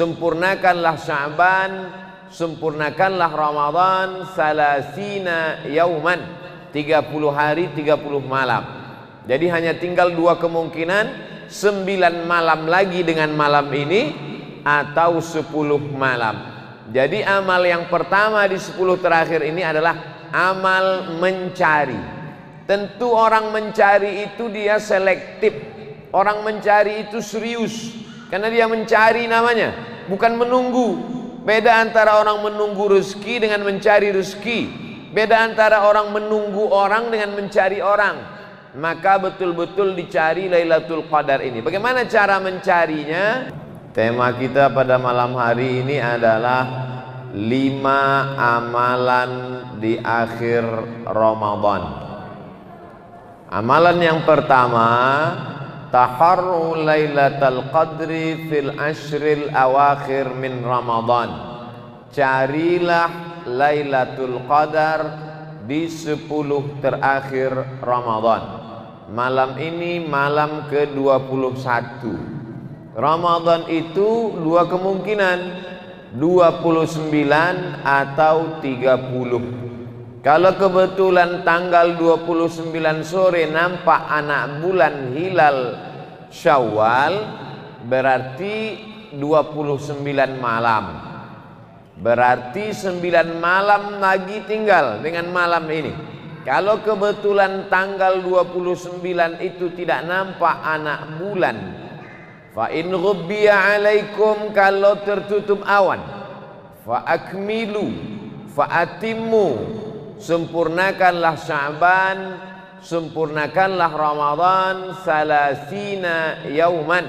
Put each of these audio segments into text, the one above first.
Sempurnakanlah Sya'ban, sempurnakanlah Ramadan, salasina yauman, 30 hari 30 malam. Jadi hanya tinggal dua kemungkinan, 9 malam lagi dengan malam ini atau 10 malam. Jadi amal yang pertama di 10 terakhir ini adalah amal mencari. Tentu orang mencari itu dia selektif. Orang mencari itu serius, karena dia mencari namanya, bukan menunggu. Beda antara orang menunggu rezeki dengan mencari rezeki. Beda antara orang menunggu orang dengan mencari orang. Maka betul-betul dicari Lailatul Qadar ini. Bagaimana cara mencarinya? Tema kita pada malam hari ini adalah 5 amalan di akhir Ramadan. Amalan yang pertama, taharru Lailatul Qadri fil ashril awakhir min Ramadan. Carilah Lailatul Qadar di 10 terakhir Ramadan. Malam ini malam ke-21. Ramadan itu dua kemungkinan, 29 atau 30. Kalau kebetulan tanggal 29 sore nampak anak bulan hilal Syawal, berarti 29 malam. Berarti 9 malam lagi tinggal dengan malam ini. Kalau kebetulan tanggal 29 itu tidak nampak anak bulan, fa in ghubbiya alaikum, kalau tertutup awan, fa akmilu, fa atimmu, sempurnakanlah Sya'ban, sempurnakanlah Ramadan, salasina yauman,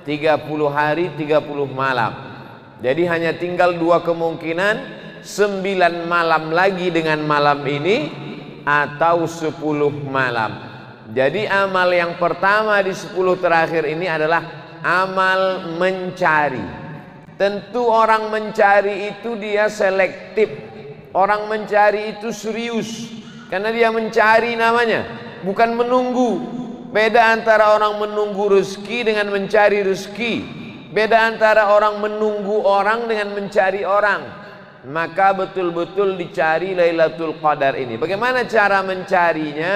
30 hari 30 malam. Jadi hanya tinggal dua kemungkinan, 9 malam lagi dengan malam ini atau 10 malam. Jadi amal yang pertama di 10 terakhir ini adalah amal mencari. Tentu orang mencari itu dia selektif. Orang mencari itu serius, karena dia mencari namanya, bukan menunggu. Beda antara orang menunggu rezeki dengan mencari rezeki. Beda antara orang menunggu orang dengan mencari orang. Maka betul-betul dicari Lailatul Qadar ini. Bagaimana cara mencarinya?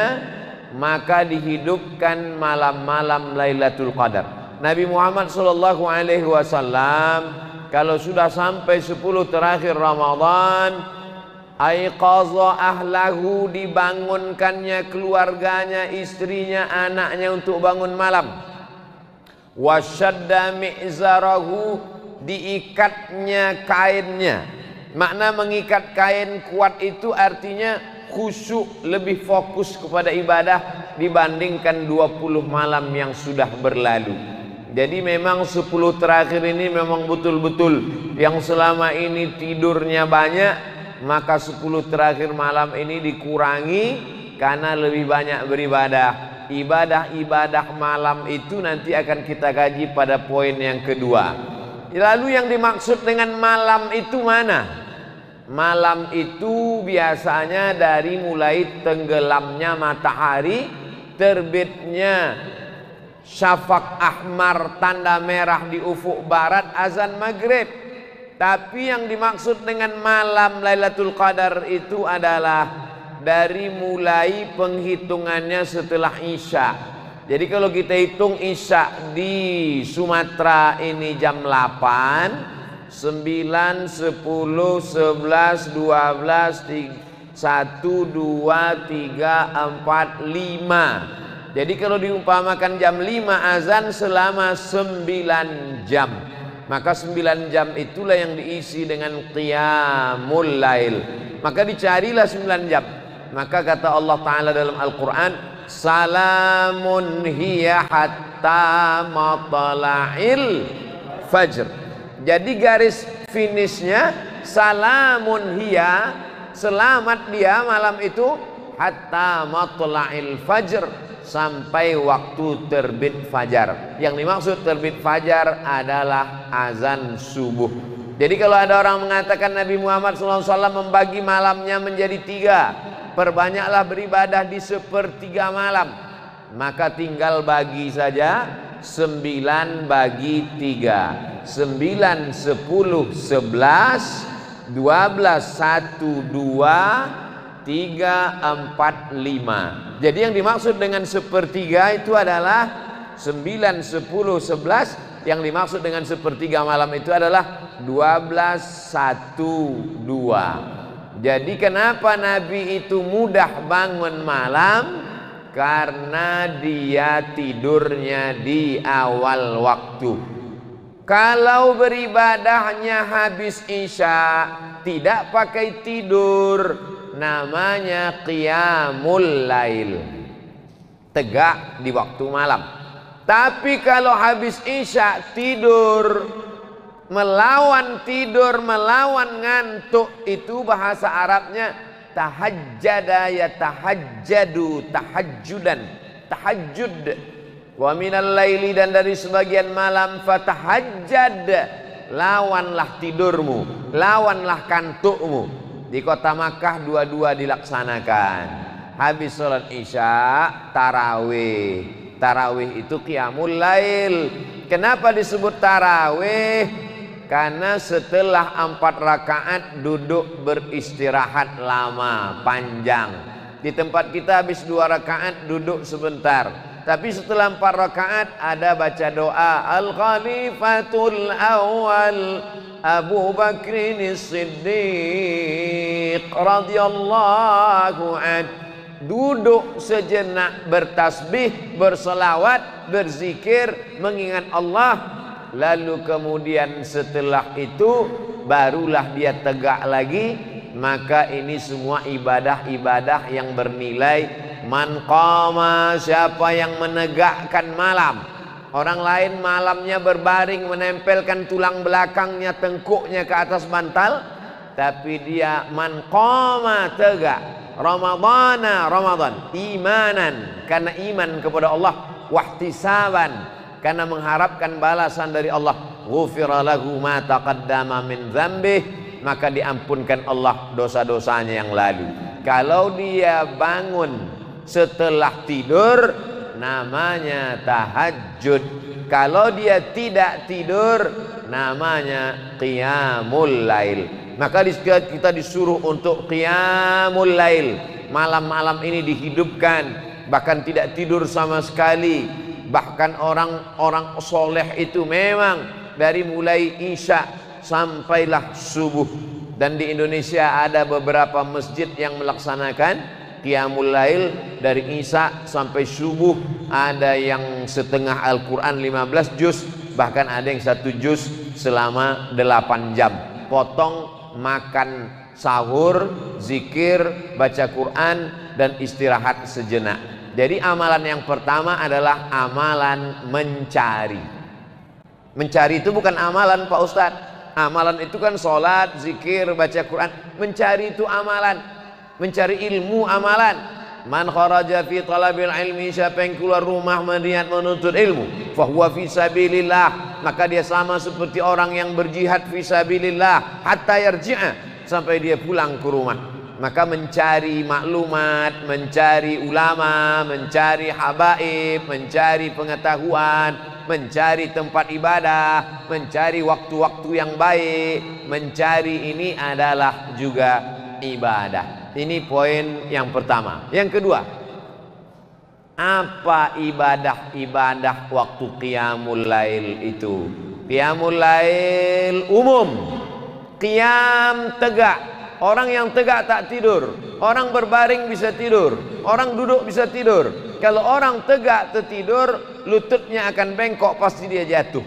Maka dihidupkan malam-malam Lailatul Qadar. Nabi Muhammad SAW kalau sudah sampai 10 terakhir Ramadan, aiqaza ahlahu, dibangunkannya keluarganya, istrinya, anaknya untuk bangun malam. Wasyadda mi'zarahu, diikatnya kainnya. Makna mengikat kain kuat itu artinya khusyuk, lebih fokus kepada ibadah dibandingkan 20 malam yang sudah berlalu. Jadi memang 10 terakhir ini memang betul-betul yang selama ini tidurnya banyak, maka 10 terakhir malam ini dikurangi karena lebih banyak beribadah. Ibadah-ibadah malam itu nanti akan kita kaji pada poin yang kedua. Lalu yang dimaksud dengan malam itu mana? Malam itu biasanya dari mulai tenggelamnya matahari, terbitnya syafaq ahmar, tanda merah di ufuk barat, azan maghrib. Tapi yang dimaksud dengan malam Lailatul Qadar itu adalah dari mulai penghitungannya setelah Isya. Jadi kalau kita hitung Isya di Sumatera ini jam 8, 9, 10, 11, 12, 1, 2, 3, 4, 5. Jadi kalau diumpamakan jam 5 azan selama 9 jam. Maka 9 jam itulah yang diisi dengan qiyamul lail. Maka dicarilah 9 jam. Maka kata Allah Ta'ala dalam Al-Quran, salamun hiya hatta matla'il fajr. Jadi garis finishnya salamun hiya, selamat dia malam itu, hatta matla'il fajr, sampai waktu terbit fajar. Yang dimaksud terbit fajar adalah azan subuh. Jadi kalau ada orang mengatakan Nabi Muhammad SAW membagi malamnya menjadi 3, perbanyaklah beribadah di 1/3 malam, maka tinggal bagi saja 9 bagi 3. 9, 10, 11, 12, 1, 2, 3, 4, 5. Jadi yang dimaksud dengan sepertiga itu adalah 9, 10, 11. Yang dimaksud dengan sepertiga malam itu adalah 12, 1, 2. Jadi kenapa Nabi itu mudah bangun malam? Karena dia tidurnya di awal waktu. Kalau beribadahnya habis isya, tidak pakai tidur, namanya qiyamul lail, tegak di waktu malam. Tapi kalau habis isya tidur, melawan tidur, melawan ngantuk, itu bahasa Arabnya tahajjada ya tahajjadu, tahajjudan, tahajjud. Wa minal laili, dan dari sebagian malam fatahajjad, lawanlah tidurmu, lawanlah kantukmu. Di kota Makkah dua-dua dilaksanakan. Habis sholat isya tarawih. Tarawih itu qiyamul lail. Kenapa disebut tarawih? Karena setelah 4 rakaat duduk beristirahat lama, panjang. Di tempat kita habis 2 rakaat duduk sebentar. Tapi setelah 4 rakaat ada baca doa Al-Khalifatul Awal Abu Bakrin Siddiq radhiyallahu anhu. Duduk sejenak bertasbih, berselawat, berzikir, mengingat Allah. Lalu kemudian setelah itu barulah dia tegak lagi. Maka ini semua ibadah-ibadah yang bernilai man qama, siapa yang menegakkan malam. Orang lain malamnya berbaring menempelkan tulang belakangnya, tengkuknya ke atas bantal, tapi dia man qama, tegak. Ramadan, imanan, karena iman kepada Allah, wahtisaban, karena mengharapkan balasan dari Allah, ghufira lahu ma taqaddama min dzambih, maka diampunkan Allah dosa-dosanya yang lalu. Kalau dia bangun setelah tidur, namanya tahajud. Kalau dia tidak tidur, namanya qiyamul lail. Maka kita disuruh untuk qiyamul lail. Malam-malam ini dihidupkan, bahkan tidak tidur sama sekali. Bahkan orang-orang soleh itu memang dari mulai isya sampailah subuh. Dan di Indonesia ada beberapa masjid yang melaksanakan qiyamul lail dari isya sampai subuh. Ada yang setengah Al-Quran 15 juz, bahkan ada yang 1 juz selama 8 jam. Potong, makan, sahur, zikir, baca Quran, dan istirahat sejenak. Jadi amalan yang pertama adalah amalan mencari. Mencari itu bukan amalan Pak Ustadz. Amalan itu kan sholat, zikir, baca Quran. Mencari itu amalan. Mencari ilmu amalan. Man kharaja fi talabil ilmi, siapa yang keluar rumah berniat menuntut ilmu, fahuwa fi sabilillah, maka dia sama seperti orang yang berjihad fi sabilillah hatta yarji'a, sampai dia pulang ke rumah. Maka mencari maklumat, mencari ulama, mencari habaib, mencari pengetahuan, mencari tempat ibadah, mencari waktu-waktu yang baik, mencari ini adalah juga ibadah. Ini poin yang pertama. Yang kedua, apa ibadah-ibadah waktu qiyamul lail itu? Qiyamul lail umum, qiyam tegak. Orang yang tegak tak tidur. Orang berbaring bisa tidur. Orang duduk bisa tidur. Kalau orang tegak tertidur, lututnya akan bengkok, pasti dia jatuh.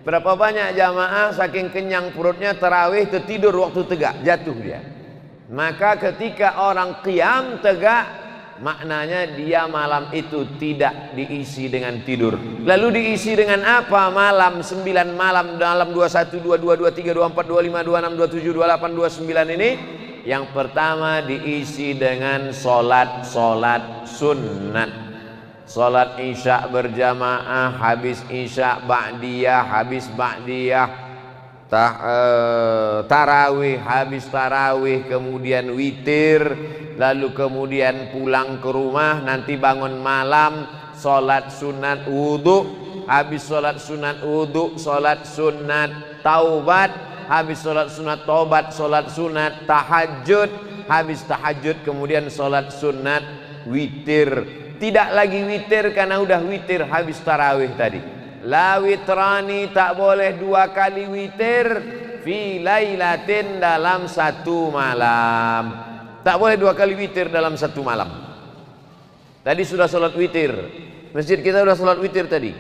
Berapa banyak jamaah saking kenyang perutnya tarawih tertidur waktu tegak, jatuh dia. Maka ketika orang qiyam tegak, maknanya dia malam itu tidak diisi dengan tidur. Lalu diisi dengan apa? Malam 9 malam dalam 21, 22, 23, 24, 25, 26, 27, 28, 29 ini. Yang pertama diisi dengan solat sunat. Solat isya berjamaah, habis isya ba'diyah, habis ba'diyah tarawih, habis tarawih kemudian witir, lalu kemudian pulang ke rumah, nanti bangun malam sholat sunat wudhu, habis sholat sunat wudu, sholat sunat taubat, habis sholat sunat taubat, sholat sunat tahajud, habis tahajud kemudian sholat sunat witir. Tidak lagi witir karena udah witir habis tarawih tadi. La witrani, tak boleh 2 kali witir fi lailatin, dalam 1 malam. Tak boleh 2 kali witir dalam 1 malam. Tadi sudah sholat witir, masjid kita sudah sholat witir tadi.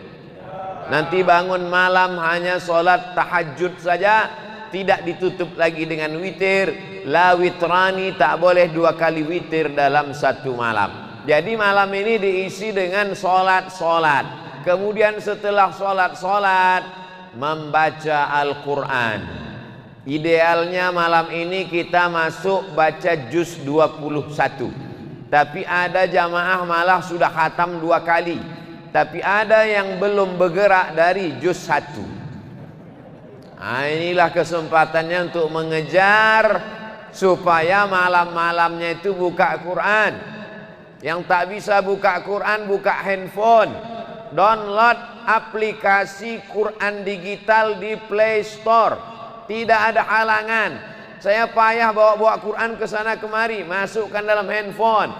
Nanti bangun malam hanya sholat tahajud saja, tidak ditutup lagi dengan witir. La witrani, tak boleh 2 kali witir dalam 1 malam. Jadi malam ini diisi dengan sholat-sholat. Kemudian setelah sholat-sholat membaca Al-Quran. Idealnya malam ini kita masuk baca juz 21. Tapi ada jamaah malah sudah khatam 2 kali. Tapi ada yang belum bergerak dari juz 1. Nah, inilah kesempatannya untuk mengejar supaya malam-malamnya itu buka Quran. Yang tak bisa buka Quran, buka handphone. Download aplikasi Quran digital di Play Store. Tidak ada halangan. Saya payah bawa-bawa Quran ke sana kemari, masukkan dalam handphone.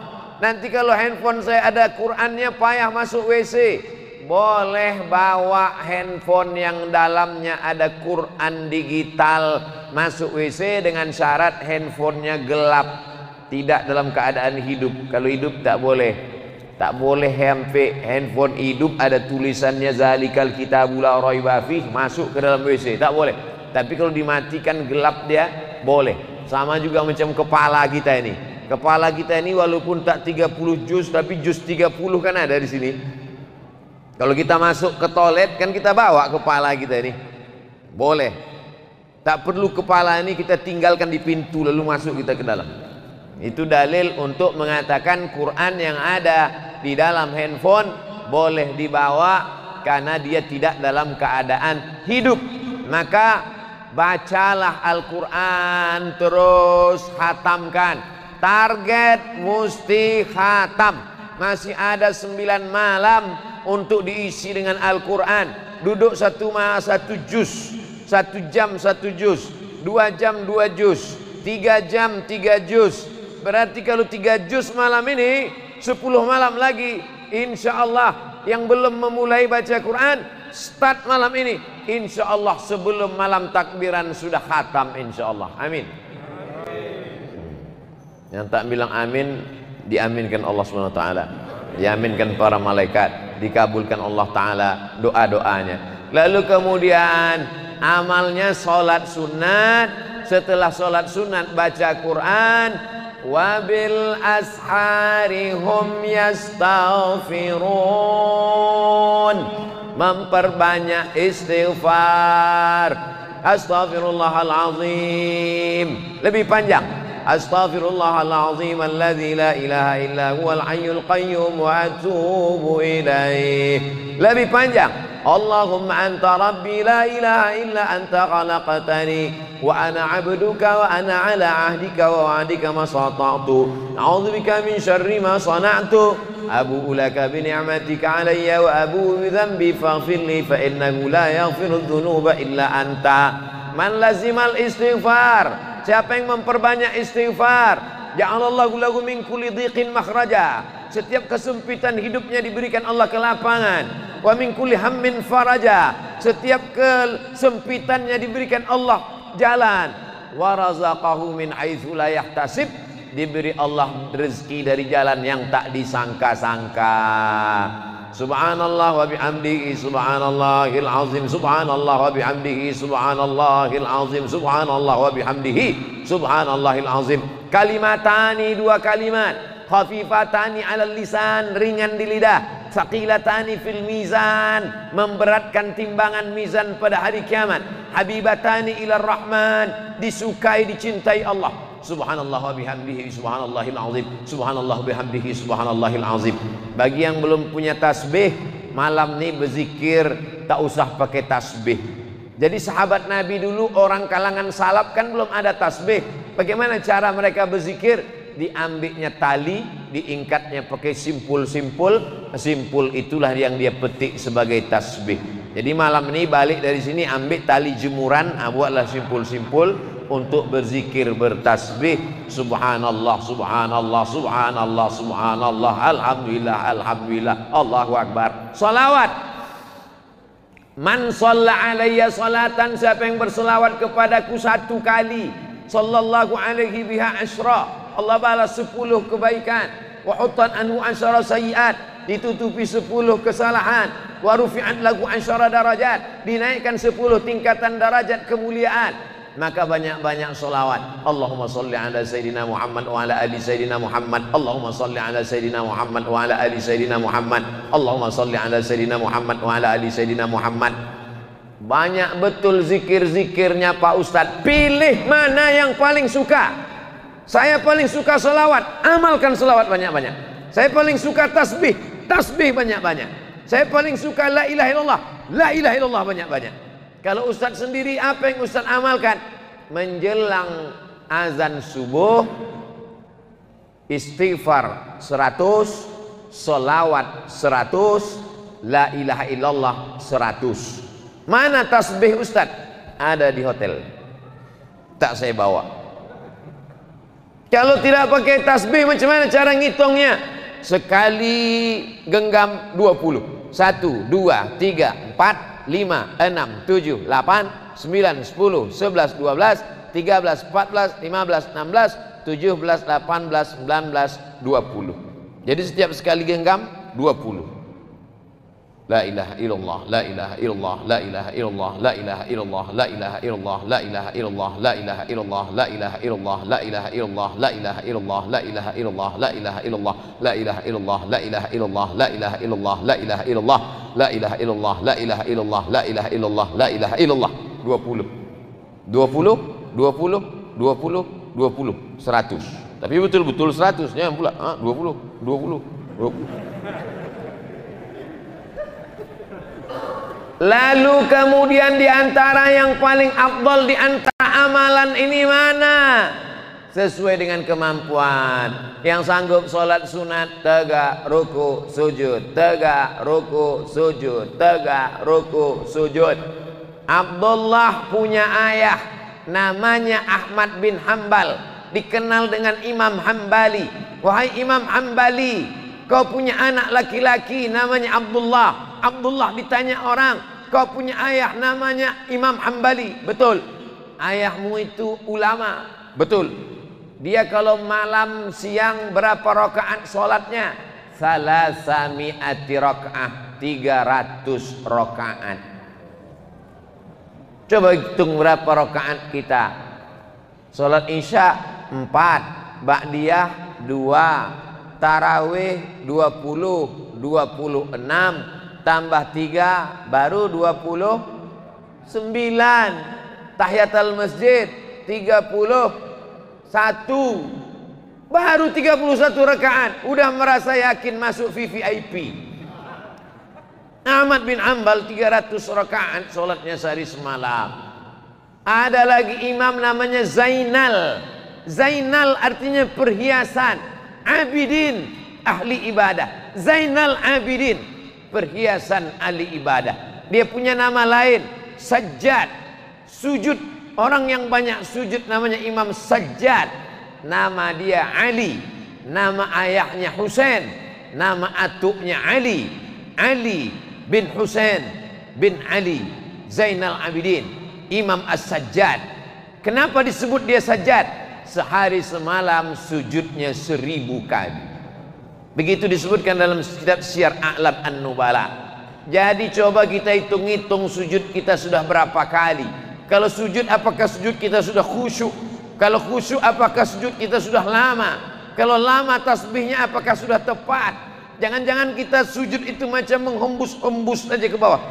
Nanti kalau handphone saya ada Qurannya, payah masuk WC. Boleh bawa handphone yang dalamnya ada Quran digital masuk WC dengan syarat handphonenya gelap, tidak dalam keadaan hidup. Kalau hidup tak boleh. Tak boleh handphone hidup ada tulisannya zalikal kitabul la raiba fih masuk ke dalam WC, tak boleh. Tapi kalau dimatikan gelap dia boleh. Sama juga macam kepala kita ini. Kepala kita ini walaupun tak 30 juz tapi juz 30 kan ada di sini. Kalau kita masuk ke toilet kan kita bawa kepala kita ini. Boleh. Tak perlu kepala ini kita tinggalkan di pintu lalu masuk kita ke dalam. Itu dalil untuk mengatakan Quran yang ada di dalam handphone boleh dibawa karena dia tidak dalam keadaan hidup. Maka bacalah Al-Quran terus, khatamkan. Target mesti khatam. Masih ada 9 malam untuk diisi dengan Al-Quran. Duduk 1 juz, 1 jam 1 juz, 2 jam 2 juz, 3 jam 3 juz. Berarti kalau 3 juz malam ini, 10 malam lagi insya Allah. Yang belum memulai baca Quran, start malam ini, insya Allah sebelum malam takbiran sudah khatam insya Allah. Amin. Yang tak bilang amin, diaminkan Allah SWT, diaminkan para malaikat, dikabulkan Allah Ta'ala doa-doanya. Lalu kemudian amalnya sholat sunat. Setelah sholat sunat baca Quran. Wabil ashari hum yastaghfirun, memperbanyak istighfar. Astaghfirullahalazim, lebih panjang. Astaghfirullahalazim alladzi la ilaha illa huwal hayyul qayyum wa atubu ilaih. Lebih panjang. Allahumma anta rabbi la ilaha illa anta khalaqtani wa ana abduka wa ana ala ahdika wa wa'dika ma sata'tu a'udzubika min syarri ma sana'tu abu'u laka bi ni'matika alayya wa abu'u bi dhanbi faghfir li fa innahu la yaghfiru dzunuba illa anta. Man lazimal istighfar, siapa yang memperbanyak istighfar, ja'alallahu lahu min kulli dhiqin makhraja. Setiap kesempitan hidupnya diberikan Allah kelapangan. Wa min kulli hammin faraja, setiap kesempitannya diberikan Allah jalan. Wa razaqahu min haitsu la yahtasib, diberi Allah rezeki dari jalan yang tak disangka-sangka. Subhanallah wa bihamdihi subhanallahil azim, subhanallah wa bihamdihi subhanallahil azim, subhanallah wa bihamdihi subhanallahil azim. Kalimatani, 2 kalimat, khafifatani alal lisan, ringan di lidah, saqilatani fil mizan, memberatkan timbangan mizan pada hari kiamat, habibatani ilar rahman, disukai dicintai Allah. Subhanallah wa bihamdihi subhanallahil azim, subhanallah bihamdihi subhanallahil azim. Bagi yang belum punya tasbih, malam ini berzikir tak usah pakai tasbih. Jadi sahabat Nabi dulu, orang kalangan salaf kan belum ada tasbih. Bagaimana cara mereka berzikir? diambilnya tali, diingkatnya pakai simpul-simpul, simpul itulah yang dia petik sebagai tasbih. Jadi malam ini balik dari sini ambil tali jemuran, buatlah simpul-simpul untuk berzikir, bertasbih. Subhanallah, subhanallah, subhanallah, subhanallah, alhamdulillah, alhamdulillah, Allahu akbar. Salawat. Man shalla alayya salatan, siapa yang berselawat kepadaku 1 kali, sallallahu alaihi biha asyra, Allah balas 10 kebaikan. Wa hutan anhu asyara sayiat, ditutupi 10 kesalahan. Wa rufi'at lahu asyara darajat, dinaikkan 10 tingkatan darajat kemuliaan. Maka banyak-banyak solawat. Allahumma salli ala Sayyidina Muhammad wa ala ali Sayyidina Muhammad. Allahumma salli ala Sayyidina Muhammad wa ala ali Sayyidina Muhammad. Allahumma salli ala Sayyidina Muhammad wa ala ali Sayyidina Muhammad. Banyak betul zikir-zikirnya Pak Ustadz. Pilih mana yang paling suka. Saya paling suka solawat, amalkan solawat banyak-banyak. Saya paling suka tasbih, tasbih banyak-banyak. Saya paling suka la ilaha illallah, la ilaha illallah banyak-banyak. Kalau Ustadz sendiri, apa yang Ustadz amalkan? Menjelang azan subuh, istighfar 100, solawat 100, la ilaha illallah 100. Mana tasbih Ustadz? Ada di hotel, tak saya bawa. Kalau tidak pakai tasbih, macam mana cara ngitungnya? Sekali genggam 20. 1, 2, 3, 4, 5, 6, 7, 8, 9, 10, 11, 12, 13, 14, 15, 16, 17, 18, 19, 20. Jadi setiap sekali genggam 20. La ilaha illallah, la ilaha illallah, la ilaha illallah, la ilaha illallah, la ilaha illallah, la ilaha illallah, la ilaha illallah, la ilaha illallah, la ilaha illallah, la ilaha illallah, la ilaha illallah, la ilaha illallah, la ilaha illallah, la ilaha illallah, la ilaha illallah, la ilaha illallah, la ilaha illallah, la ilaha illallah, la ilaha illallah, la ilaha illallah. 20, 20, 20, 20, 20, 100. Tapi betul-betul 100 nya pula. 20, 20, 20. Lalu kemudian diantara yang paling afdal diantara amalan ini mana? Sesuai dengan kemampuan. Yang sanggup sholat sunat, tegak, ruku, sujud, tegak, ruku, sujud, tegak, ruku, sujud. Abdullah punya ayah namanya Ahmad bin Hambal, dikenal dengan Imam Hambali. Wahai Imam Hambali, kau punya anak laki-laki namanya Abdullah. Abdullah ditanya orang, kau punya ayah namanya Imam Hambali. Betul. Ayahmu itu ulama. Betul. Dia kalau malam siang berapa rakaat sholatnya? Salasami'ati rakaat, 300 rakaat. Coba hitung berapa rakaat kita. Sholat isya 4, ba'diyah 2, tarawih 20, 26 tambah 3 baru 29, tahiyatul masjid 31, baru 31 rakaat udah merasa yakin masuk VIP. Ahmad bin Hambal 300 rakaat sholatnya sehari semalam. Ada lagi imam namanya Zainal. Zainal artinya perhiasan, Abidin ahli ibadah. Zainal Abidin, perhiasan ahli ibadah. Dia punya nama lain Sajjad, sujud. Orang yang banyak sujud namanya Imam Sajjad. Nama dia Ali, nama ayahnya Husain, nama atuknya Ali, Ali bin Husain bin Ali Zainal Abidin, Imam As-Sajjad. Kenapa disebut dia Sajjad? Sehari semalam sujudnya 1000 kali. Begitu disebutkan dalam kitab Syiar A'lam An-Nubala. Jadi coba kita hitung-hitung sujud kita sudah berapa kali. Kalau sujud apakah sujud kita sudah khusyuk? Kalau khusyuk apakah sujud kita sudah lama? Kalau lama tasbihnya apakah sudah tepat? Jangan-jangan kita sujud itu macam menghembus-hembus aja ke bawah.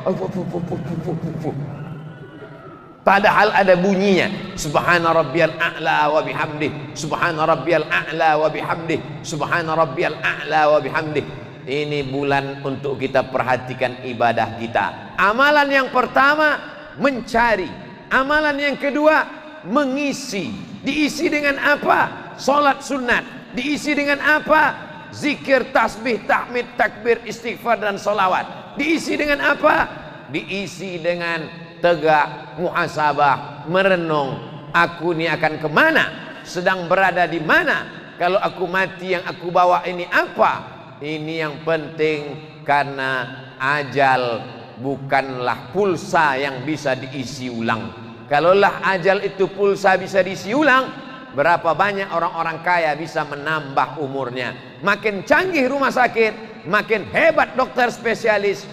Padahal ada bunyinya. Subhana rabbiyal a'la wa bihamdih. Subhana rabbiyal a'la wa bihamdih. Subhana rabbiyal a'la wa bihamdih. Ini bulan untuk kita perhatikan ibadah kita. Amalan yang pertama mencari. Amalan yang kedua mengisi. Diisi dengan apa? Salat sunat. Diisi dengan apa? Zikir, tasbih, tahmid, takbir, istighfar dan salawat. Diisi dengan apa? Diisi dengan tegak, muhasabah, merenung. Aku ini akan kemana? Sedang berada di mana? Kalau aku mati, yang aku bawa ini apa? Ini yang penting, karena ajal bukanlah pulsa yang bisa diisi ulang. Kalaulah ajal itu pulsa bisa diisi ulang, berapa banyak orang-orang kaya bisa menambah umurnya. Makin canggih rumah sakit, makin hebat dokter spesialis,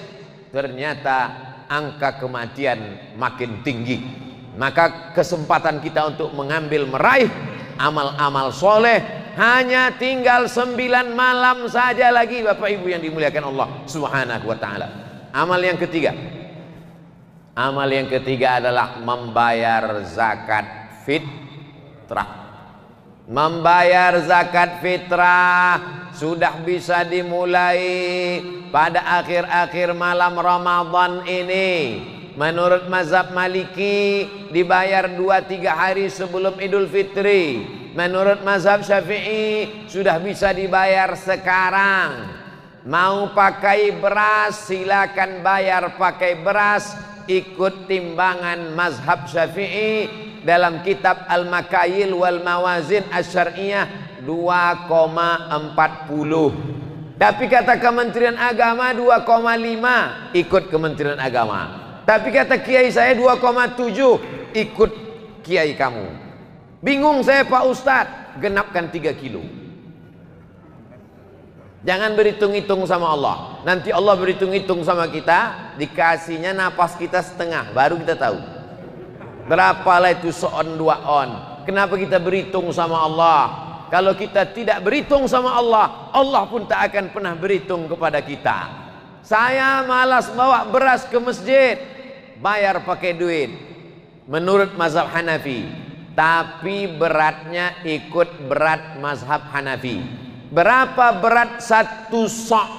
ternyata angka kematian makin tinggi. Maka kesempatan kita untuk mengambil meraih amal-amal soleh hanya tinggal 9 malam saja lagi, Bapak Ibu yang dimuliakan Allah Subhanahu wa ta'ala. Amal yang ketiga, amal yang ketiga adalah membayar zakat fitrah. Membayar zakat fitrah sudah bisa dimulai pada akhir-akhir malam Ramadan ini. Menurut mazhab Maliki dibayar 2-3 hari sebelum Idul Fitri. Menurut mazhab Syafi'i sudah bisa dibayar sekarang. Mau pakai beras silakan bayar pakai beras, ikut timbangan mazhab Syafi'i dalam kitab Al-Makayil wal Mawazin Asy-Syar'iyyah 2,40. Tapi kata Kementerian Agama 2,5, ikut Kementerian Agama. Tapi kata kiai saya 2,7, ikut kiai kamu. Bingung saya Pak Ustadz, genapkan 3 kilo. Jangan berhitung-hitung sama Allah. Nanti Allah berhitung-hitung sama kita, dikasihnya napas kita setengah, baru kita tahu berapalah itu seon 2 on. Kenapa kita berhitung sama Allah? Kalau kita tidak berhitung sama Allah, Allah pun tak akan pernah berhitung kepada kita. Saya malas bawa beras ke masjid, bayar pakai duit menurut mazhab Hanafi, tapi beratnya ikut berat mazhab Hanafi. Berapa berat 1 sa'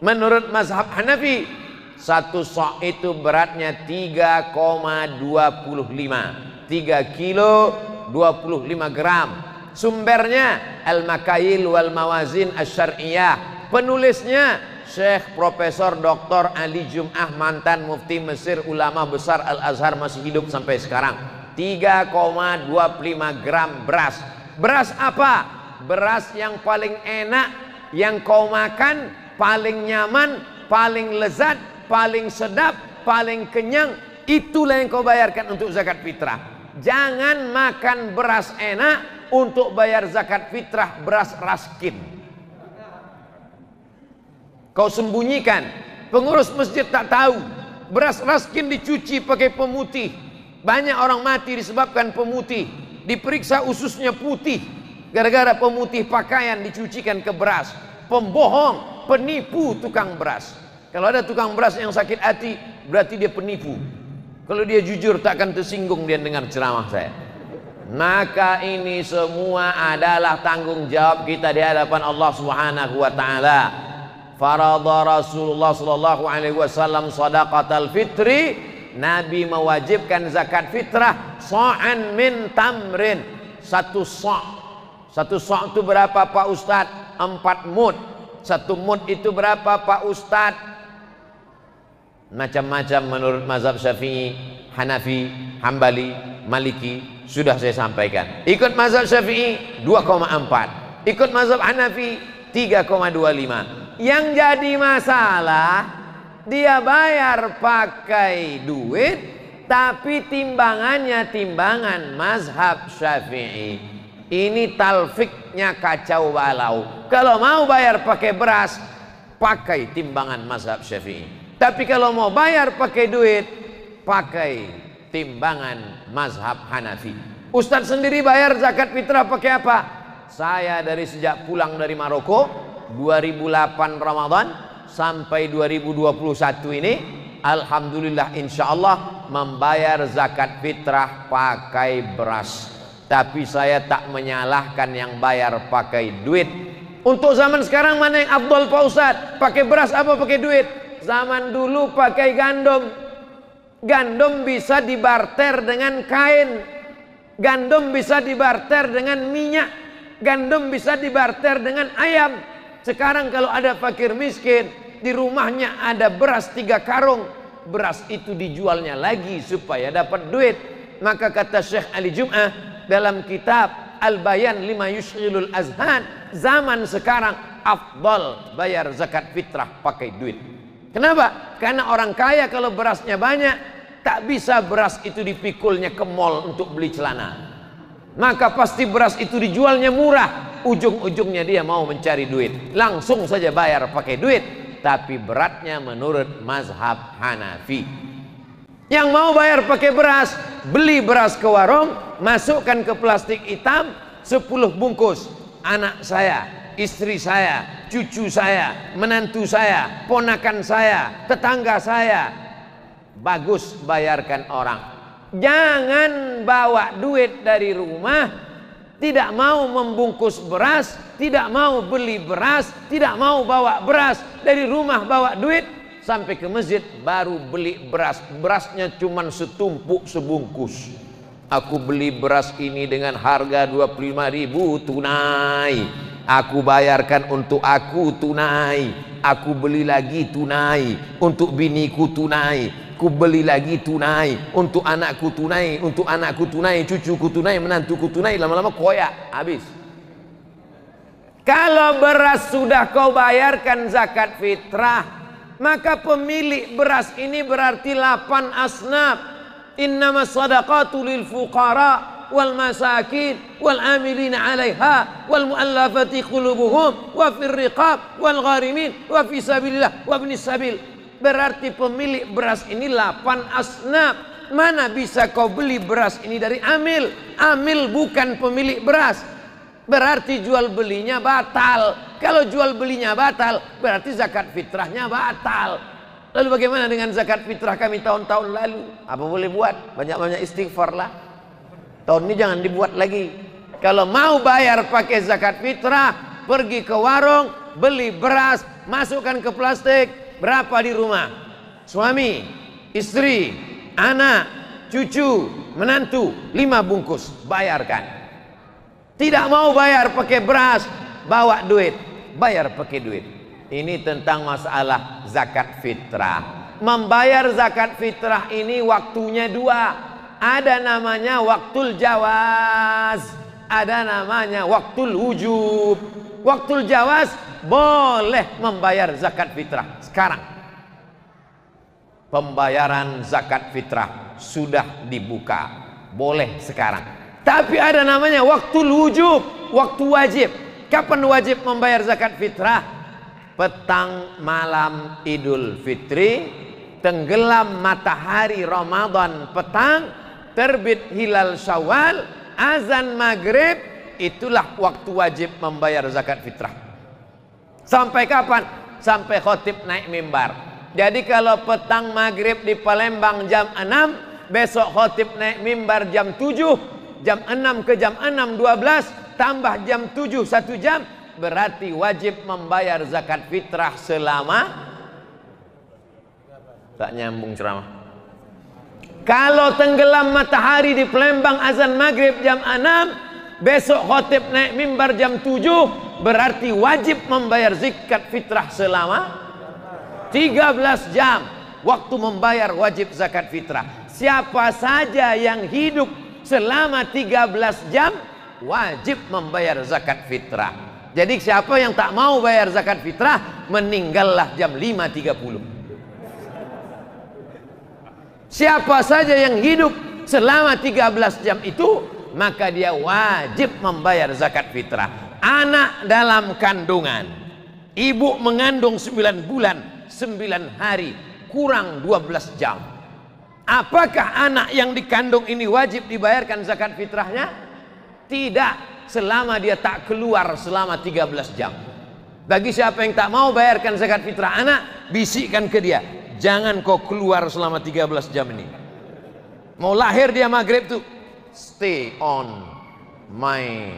menurut mazhab Hanafi? 1 sa' itu beratnya 3,25, 3 kilo 25 gram. Sumbernya Al-Makayil wal Mawazin Asy-Syar'iyyah. Penulisnya Syekh Profesor Dr. Ali Jum'ah, mantan mufti Mesir, ulama besar Al-Azhar, masih hidup sampai sekarang. 3,25 gram beras. Beras apa? Beras yang paling enak, yang kau makan paling nyaman, paling lezat, paling sedap, paling kenyang. Itulah yang kau bayarkan untuk zakat fitrah. Jangan makan beras enak untuk bayar zakat fitrah beras raskin. Kau sembunyikan, pengurus masjid tak tahu. Beras raskin dicuci pakai pemutih. Banyak orang mati disebabkan pemutih. Diperiksa ususnya putih, gara-gara pemutih pakaian dicucikan ke beras. Pembohong, penipu tukang beras. Kalau ada tukang beras yang sakit hati, berarti dia penipu. Kalau dia jujur, tak akan tersinggung dia dengar ceramah saya. Maka ini semua adalah tanggung jawab kita di hadapan Allah Subhanahu wa ta'ala. Farada Rasulullah sallallahu alaihi wasallam shadaqatal fitri, Nabi mewajibkan zakat fitrah sa'an min tamrin, 1 sa'. 1 sa' itu berapa Pak Ustadz? 4 mud. 1 mud itu berapa Pak Ustadz? Macam-macam menurut mazhab Syafi'i, Hanafi, Hambali, Maliki, sudah saya sampaikan. Ikut mazhab Syafi'i 2,4, ikut mazhab Hanafi 3,25. Yang jadi masalah, dia bayar pakai duit, tapi timbangannya timbangan mazhab Syafi'i. Ini talfiknya kacau balau. Kalau mau bayar pakai beras, pakai timbangan mazhab Syafi'i. Tapi kalau mau bayar pakai duit, pakai timbangan mazhab Hanafi. Ustadz sendiri bayar zakat fitrah pakai apa? Saya dari sejak pulang dari Maroko 2008 Ramadan sampai 2021 ini, alhamdulillah insyaallah membayar zakat fitrah pakai beras. Tapi saya tak menyalahkan yang bayar pakai duit. Untuk zaman sekarang mana yang afdal Pak Ustadz? Pakai beras apa pakai duit? Zaman dulu pakai gandum. Gandum bisa dibarter dengan kain. Gandum bisa dibarter dengan minyak. Gandum bisa dibarter dengan ayam. Sekarang kalau ada fakir miskin, di rumahnya ada beras 3 karung, beras itu dijualnya lagi supaya dapat duit. Maka kata Syekh Ali Jum'ah dalam kitab Al-Bayan lima yushghilul azhan, zaman sekarang afdal bayar zakat fitrah pakai duit. Kenapa? Karena orang kaya kalau berasnya banyak, tak bisa beras itu dipikulnya ke mall untuk beli celana. Maka pasti beras itu dijualnya murah. Ujung-ujungnya dia mau mencari duit, langsung saja bayar pakai duit. Tapi beratnya menurut mazhab Hanafi. Yang mau bayar pakai beras, beli beras ke warung, masukkan ke plastik hitam 10 bungkus. Anak saya, istri saya, cucu saya, menantu saya, ponakan saya, tetangga saya. Bagus, bayarkan orang. Jangan bawa duit dari rumah, tidak mau membungkus beras, tidak mau beli beras, tidak mau bawa beras dari rumah, bawa duit sampai ke masjid baru beli beras. Berasnya cuma setumpuk sebungkus. Aku beli beras ini dengan harga 25.000 tunai. Aku bayarkan untuk aku tunai. Aku beli lagi tunai. Untuk biniku tunai. Ku beli lagi tunai. Untuk anakku tunai. Untuk anakku tunai. Cucuku tunai. Menantuku tunai. Lama-lama koyak. Habis. Kalau beras sudah kau bayarkan zakat fitrah, maka pemilik beras ini berarti 8 asnaf. Innamas sadaqatu lil fuqara wal masakin wal amilina 'alaiha wal mu'allafati qulubuhum wa fir riqab wal gharimin wa fi sabilillah wa ibnis sabil. Berarti pemilik beras ini 8 asnaf. Mana bisa kau beli beras ini dari amil? Amil bukan pemilik beras. Berarti jual belinya batal. Kalau jual belinya batal, berarti zakat fitrahnya batal. Lalu bagaimana dengan zakat fitrah kami tahun-tahun lalu? Apa boleh buat? Banyak-banyak istighfar lah. Tahun ini jangan dibuat lagi. Kalau mau bayar pakai zakat fitrah, pergi ke warung, beli beras, masukkan ke plastik. Berapa di rumah? Suami, istri, anak, cucu, menantu, 5 bungkus. Bayarkan. Tidak mau bayar pakai beras, bawa duit. Bayar pakai duit. Ini tentang masalah zakat fitrah. Membayar zakat fitrah ini waktunya 2. Ada namanya waktul jawaz, ada namanya waktul wujub. Waktul jawaz boleh membayar zakat fitrah sekarang. Pembayaran zakat fitrah sudah dibuka, boleh sekarang. Tapi ada namanya waktul wujub, waktu wajib. Kapan wajib membayar zakat fitrah? Petang malam Idul Fitri, tenggelam matahari Ramadan petang, terbit hilal Syawal, azan maghrib, itulah waktu wajib membayar zakat fitrah. Sampai kapan? Sampai khotib naik mimbar. Jadi kalau petang maghrib di Palembang jam 6, besok khotib naik mimbar jam 7, jam 6 ke jam 6 12, tambah jam 7 1 jam, berarti wajib membayar zakat fitrah selama, tak nyambung ceramah. Kalau tenggelam matahari di Palembang azan maghrib jam 6, besok khotib naik mimbar jam 7, berarti wajib membayar zakat fitrah selama 13 jam. Waktu membayar wajib zakat fitrah. Siapa saja yang hidup selama 13 jam wajib membayar zakat fitrah. Jadi siapa yang tak mau bayar zakat fitrah, meninggallah jam 5.30. Siapa saja yang hidup selama 13 jam itu, maka dia wajib membayar zakat fitrah. Anak dalam kandungan, ibu mengandung 9 bulan 9 hari kurang 12 jam. Apakah anak yang dikandung ini wajib dibayarkan zakat fitrahnya? Tidak, selama dia tak keluar selama 13 jam. Bagi siapa yang tak mau bayarkan zakat fitrah anak, bisikkan ke dia, jangan kau keluar selama 13 jam ini. Mau lahir dia maghrib tuh, stay on my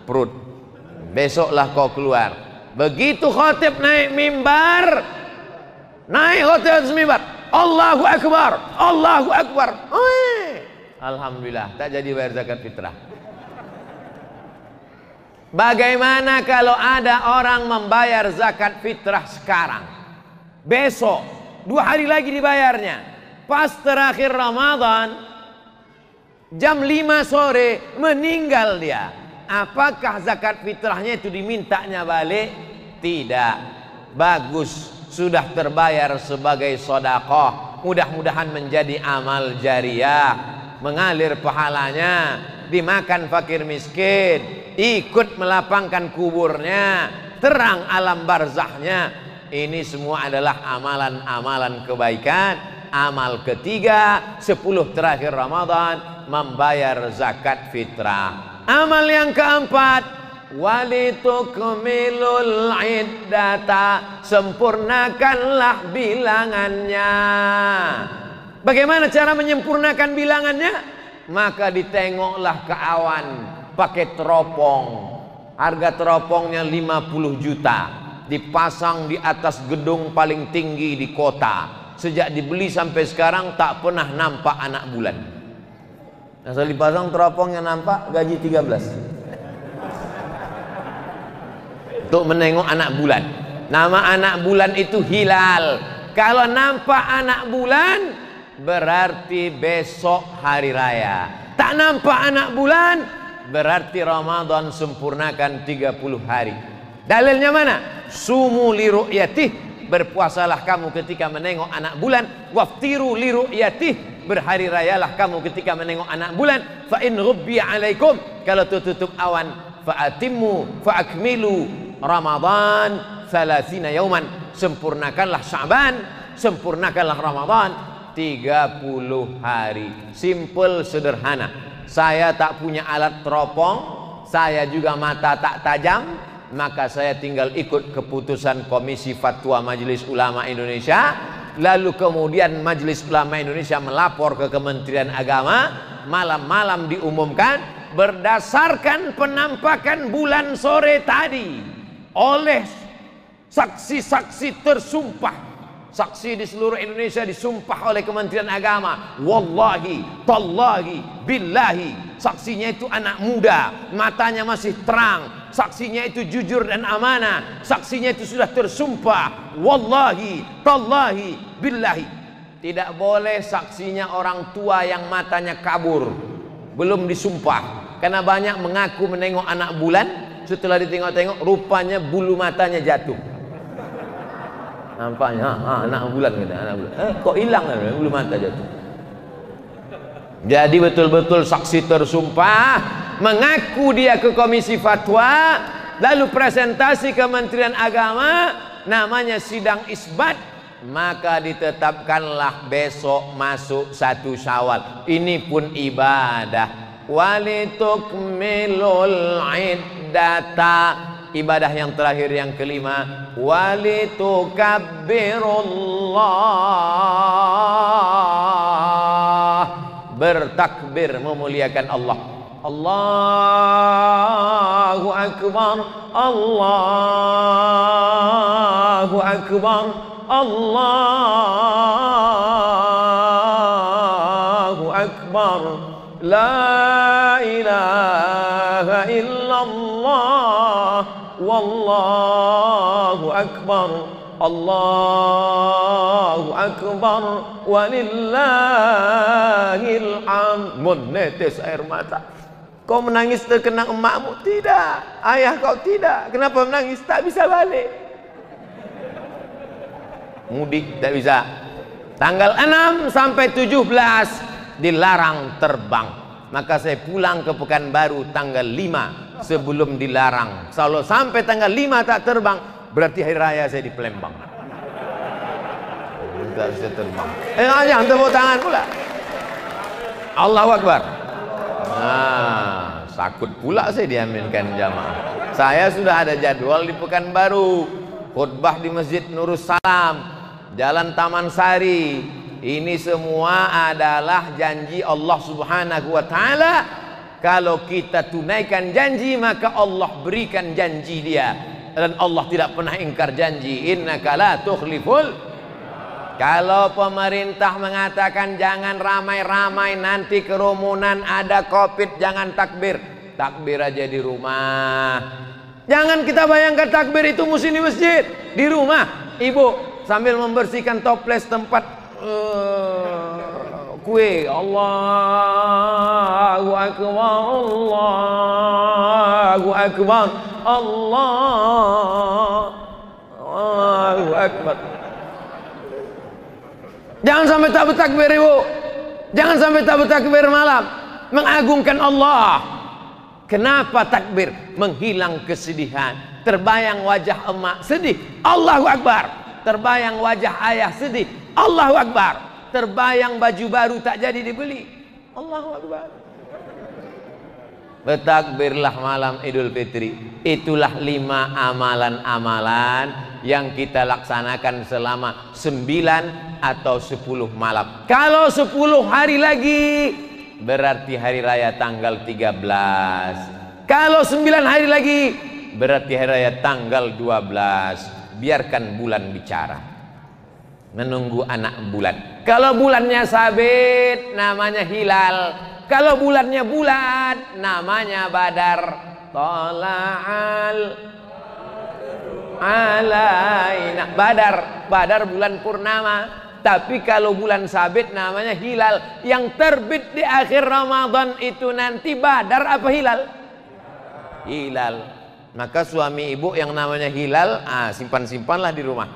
perut, besoklah kau keluar. Begitu khotib naik mimbar, Allahu Akbar, Allahu Akbar, alhamdulillah, tak jadi bayar zakat fitrah. Bagaimana kalau ada orang membayar zakat fitrah sekarang, besok 2 hari lagi dibayarnya, pas terakhir Ramadan jam 5 sore meninggal dia, apakah zakat fitrahnya itu dimintanya balik? Tidak. Bagus, sudah terbayar sebagai sedekah, mudah-mudahan menjadi amal jariah, mengalir pahalanya, dimakan fakir miskin, ikut melapangkan kuburnya, terang alam barzahnya. Ini semua adalah amalan-amalan kebaikan. Amal ketiga, 10 terakhir Ramadan, membayar zakat fitrah. Amal yang keempat, walitukmilul iddata, sempurnakanlah bilangannya. Bagaimana cara menyempurnakan bilangannya? Maka ditengoklah ke awan pakai teropong, harga teropongnya 50 juta, dipasang di atas gedung paling tinggi di kota. Sejak dibeli sampai sekarang tak pernah nampak anak bulan. Asal dipasang teropongnya nampak gaji 13 untuk menengok anak bulan. Nama anak bulan itu hilal. Kalau nampak anak bulan berarti besok hari raya. Tak nampak anak bulan berarti Ramadan sempurnakan 30 hari. Dalilnya mana? Sumu li ru'yatih, berpuasalah kamu ketika menengok anak bulan. Waftiru li ru'yatih, berhari rayalah kamu ketika menengok anak bulan. Fa in ghubbiya alaikum, kalau tutup awan, fa atimmu fa akmilu Ramadan 30 yauman, sempurnakanlah Sya'ban, sempurnakanlah Ramadan 30 hari. Simple, sederhana. Saya tak punya alat teropong, saya juga mata tak tajam, maka saya tinggal ikut keputusan Komisi Fatwa Majelis Ulama Indonesia. Lalu kemudian Majelis Ulama Indonesia melapor ke Kementerian Agama, malam-malam diumumkan berdasarkan penampakan bulan sore tadi oleh saksi-saksi tersumpah. Saksi di seluruh Indonesia disumpah oleh Kementerian Agama. Wallahi, tallahi, billahi. Saksinya itu anak muda, matanya masih terang. Saksinya itu jujur dan amanah. Saksinya itu sudah tersumpah. Wallahi, tallahi, billahi. Tidak boleh saksinya orang tua yang matanya kabur, belum disumpah. Karena banyak mengaku menengok anak bulan, setelah ditengok-tengok rupanya bulu matanya jatuh. Nampaknya anak bulan gitu, anak bulan. Kok hilang bulu mata jatuh. Jadi betul-betul saksi tersumpah, mengaku dia ke Komisi Fatwa, lalu presentasi Kementerian Agama, namanya sidang isbat, maka ditetapkanlah besok masuk 1 Syawal. Ini pun ibadah. Walitukmilul iddata, ibadah yang terakhir yang kelima, walitukabbirullah, bertakbir memuliakan Allah. Allahu Akbar, Allahu Akbar, Allahu Akbar, la ilaha illallah, wallahu akbar, Allahu akbar, walillahil hamd. Menetes air mata. Kau menangis terkenang emakmu? Tidak. Ayah kau tidak. Kenapa menangis? Tak bisa balik. Mudik tak bisa. Tanggal 6 sampai 17 dilarang terbang. Maka saya pulang ke Pekanbaru tanggal 5 sebelum dilarang. Kalau sampai tanggal 5 tak terbang, berarti hari raya saya di Palembang. Tak bisa terbang. Jangan tepuk tangan pula. Allahu Akbar. Nah, sakut pula saya diaminkan jamaah. Saya sudah ada jadwal di Pekanbaru, khutbah di Masjid Nurus Salam, Jalan Taman Sari. Ini semua adalah janji Allah Subhanahu wa ta'ala. Kalau kita tunaikan janji, maka Allah berikan janji dia. Dan Allah tidak pernah ingkar janji. Innaka la tukhliful. Kalau pemerintah mengatakan jangan ramai-ramai, nanti kerumunan, ada COVID, jangan takbir. takbir aja di rumah. Jangan kita bayangkan takbir itu mesti di masjid. Di rumah ibu sambil membersihkan toples tempat kue, Allahu Akbar, Allahu Akbar, Allahu Akbar. Jangan sampai tak bertakbir ibu. Jangan sampai tak bertakbir malam. Mengagungkan Allah. Kenapa takbir? Menghilang kesedihan. Terbayang wajah emak sedih, Allahu Akbar. Terbayang wajah ayah sedih, Allahu Akbar. Terbayang baju baru tak jadi dibeli, Allahu Akbar. Bertakbirlah malam Idul Fitri. Itulah 5 amalan-amalan yang kita laksanakan selama 9 atau 10 malam. Kalau 10 hari lagi berarti hari raya tanggal 13. Kalau 9 hari lagi berarti hari raya tanggal 12. Biarkan bulan bicara. Menunggu anak bulan. Kalau bulannya sabit namanya hilal. Kalau bulannya bulat namanya badar. Tala'al alaina. Badar bulan purnama. Tapi kalau bulan sabit namanya hilal. Yang terbit di akhir Ramadan itu nanti badar apa hilal? Hilal. Maka suami ibu yang namanya hilal, simpan-simpanlah di rumah.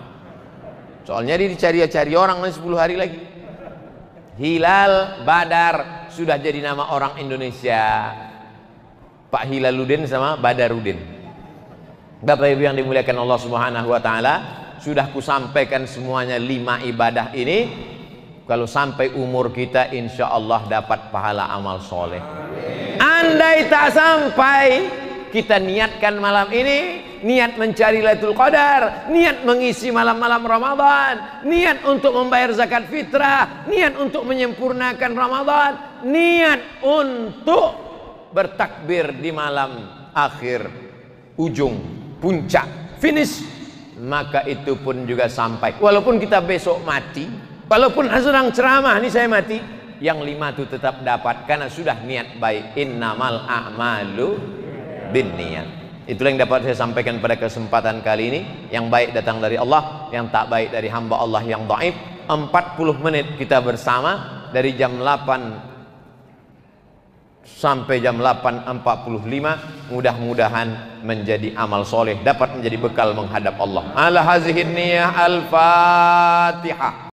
Soalnya dia dicari-cari orang 10 hari lagi. Hilal, badar sudah jadi nama orang Indonesia. Pak Hilaluddin sama Badarudin. Bapak Ibu yang dimuliakan Allah Subhanahu wa taala, sudah kusampaikan semuanya 5 ibadah ini. Kalau sampai umur kita insya Allah dapat pahala amal soleh. Andai tak sampai, kita niatkan malam ini, niat mencari Lailatul Qadar, niat mengisi malam-malam Ramadan, niat untuk membayar zakat fitrah, niat untuk menyempurnakan Ramadan, niat untuk bertakbir di malam akhir, ujung, puncak, finish, maka itu pun juga sampai. Walaupun kita besok mati, walaupun sedang ceramah ini saya mati, yang 5 itu tetap dapat karena sudah niat baik. Innamal a'malu bin niat. Itulah yang dapat saya sampaikan pada kesempatan kali ini. Yang baik datang dari Allah, yang tak baik dari hamba Allah yang dhaif. 40 menit kita bersama dari jam 8 sampai jam 8.45. Mudah-mudahan menjadi amal soleh, dapat menjadi bekal menghadap Allah. Ala hazihin niyah, al-Fatihah.